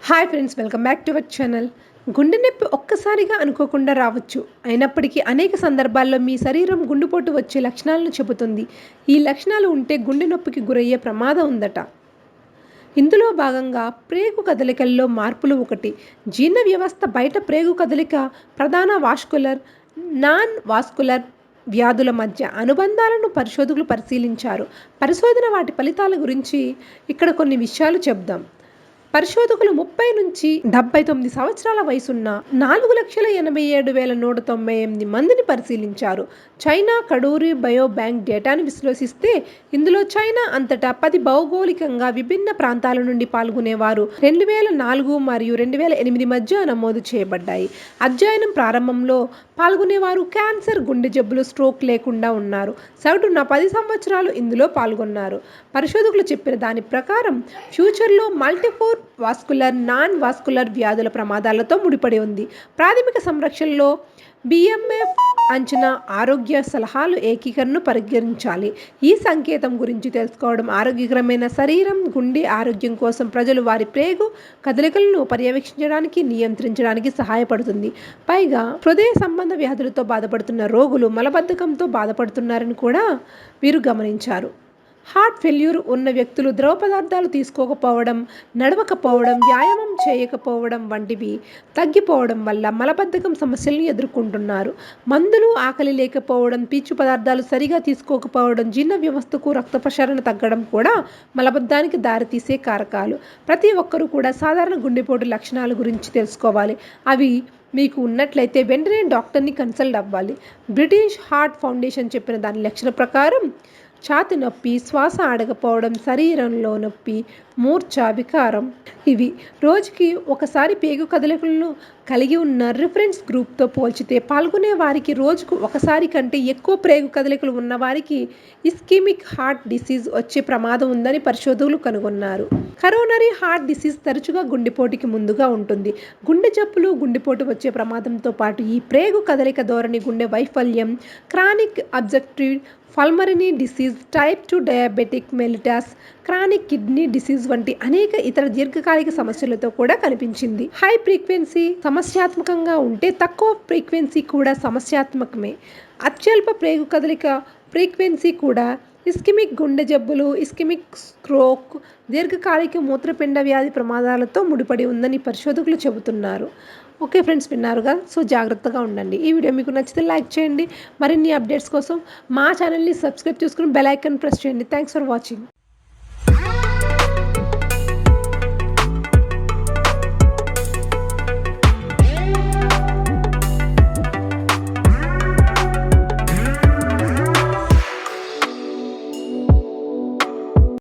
Hi friends, welcome back to our channel. గుండె నొప్పి ఒక్కసారిగా అనుకోకుండా రావచ్చు. అయినప్పటికీ అనేక సందర్భాల్లో మీ శరీరం గుండెపోటు వచ్చే లక్షణాలను చెబుతుంది. ఈ లక్షణాలు ఉంటే గుండె నొప్పికి గురయ్యే ప్రమాదం ఉందట. ఇందులో భాగంగా ప్రేగు కదలికల్లో మార్పులు ఒకటి. జీర్ణ వ్యవస్థ బయట ప్రేగు కదలిక ప్రధాన వాస్కులర్, నాన్ వాస్కులర్ వ్యాధుల మధ్య అనుబంధాలను పరిశోధకులు పరిశీలించారు. పరిశోధన వాటి ఫలితాల గురించి ఇక్కడ కొన్ని విషయాలు చెప్దాం. పరిశోధకులు 30 నుంచి 79 సంవత్సరాల వయసున్న 4,87,198 మందిని పరిశీలించారు. చైనా కడూరి బయోబ్యాంక్ డేటాను విశ్లేషిస్తే ఇందులో చైనా అంతటా 10 భౌగోళికంగా విభిన్న ప్రాంతాల నుండి పాల్గొనేవారు 2004 మరియు 2008 మధ్య నమోదు చేయబడ్డాయి. అధ్యయనం ప్రారంభంలో పాల్గొనేవారు క్యాన్సర్, గుండె జబ్బులు, స్ట్రోక్ లేకుండా ఉన్నారు. సగటున 10 సంవత్సరాలు ఇందులో పాల్గొన్నారు. పరిశోధకులు చెప్పిన దాని ప్రకారం ఫ్యూచర్లో మల్టిఫోర్ వాస్కులర్, నాన్ వాస్కులర్ వ్యాధుల ప్రమాదాలతో ముడిపడి ఉంది. ప్రాథమిక సంరక్షణలో BMF అంచనా, ఆరోగ్య సలహాలు ఏకీకరణను పరిగణించాలి. ఈ సంకేతం గురించి తెలుసుకోవడం ఆరోగ్యకరమైన శరీరం, గుండె ఆరోగ్యం కోసం ప్రజలు వారి ప్రేగు కదలికలను పర్యవేక్షించడానికి, నియంత్రించడానికి సహాయపడుతుంది. పైగా హృదయ సంబంధ వ్యాధులతో బాధపడుతున్న రోగులు మలబద్ధకంతో బాధపడుతున్నారని కూడా వీరు గమనించారు. హార్ట్ ఫెయిల్యూర్ ఉన్న వ్యక్తులు ద్రవ పదార్థాలు తీసుకోకపోవడం, నడవకపోవడం, వ్యాయామం చేయకపోవడం వంటివి తగ్గిపోవడం వల్ల మలబద్ధకం సమస్యలను ఎదుర్కొంటున్నారు. మందులు, ఆకలి లేకపోవడం, పీచు పదార్థాలు సరిగా తీసుకోకపోవడం, జీర్ణ వ్యవస్థకు రక్త ప్రసరణ తగ్గడం కూడా మలబద్ధానికి దారితీసే కారకాలు. ప్రతి ఒక్కరూ కూడా సాధారణ గుండెపోటు లక్షణాల గురించి తెలుసుకోవాలి. అవి మీకు ఉన్నట్లయితే వెంటనే డాక్టర్ని కన్సల్ట్ అవ్వాలి. బ్రిటిష్ హార్ట్ ఫౌండేషన్ చెప్పిన దాని లక్షణ ప్రకారం ఛాతీ నొప్పి, శ్వాస ఆడకపోవడం, శరీరంలో నొప్పి, మూర్ఛ, వికారం ఇవి రోజుకి ఒకసారి పేగు కదలికలను కలిగి ఉన్న రిఫరెన్స్ గ్రూప్తో పోల్చితే పాల్గొనే వారికి రోజుకు ఒకసారి కంటే ఎక్కువ ప్రేగు కదలికలు ఉన్నవారికి ఇస్కెమిక్ హార్ట్ డిసీజ్ వచ్చే ప్రమాదం ఉందని పరిశోధకులు కనుగొన్నారు. కరోనరీ హార్ట్ డిసీజ్ తరచుగా గుండెపోటుకి ముందుగా ఉంటుంది. గుండె జబ్బులు, గుండెపోటు వచ్చే ప్రమాదంతో పాటు ఈ ప్రేగు కదలిక ధోరణి గుండె వైఫల్యం, chronic obstructive pulmonary disease, type 2 diabetic mellitus, chronic kidney disease వంటి అనేక ఇతర దీర్ఘకాలిక సమస్యలతో కూడా కనిపించింది. హై ఫ్రీక్వెన్సీ సమస్యాత్మకంగా ఉంటే తక్కువ ఫ్రీక్వెన్సీ కూడా సమస్యాత్మకమే. అత్యల్ప ప్రేగు కదలిక ఫ్రీక్వెన్సీ కూడా ఇస్కెమిక్ గుండె జబ్బులు, ఇస్కెమిక్ స్ట్రోక్, దీర్ఘకాలిక మూత్రపిండ వ్యాధి ప్రమాదాలతో ముడిపడి ఉందని పరిశోధకులు చెబుతున్నారు. ఓకే ఫ్రెండ్స్, విన్నారుగా. సో జాగ్రత్తగా ఉండండి. ఈ వీడియో మీకు నచ్చితే లైక్ చేయండి. మరిన్ని అప్డేట్స్ కోసం మా ఛానల్ని సబ్స్క్రైబ్ చేసుకుని బెల్ ఐకాన్ ప్రెస్ చేయండి. Thanks for watching.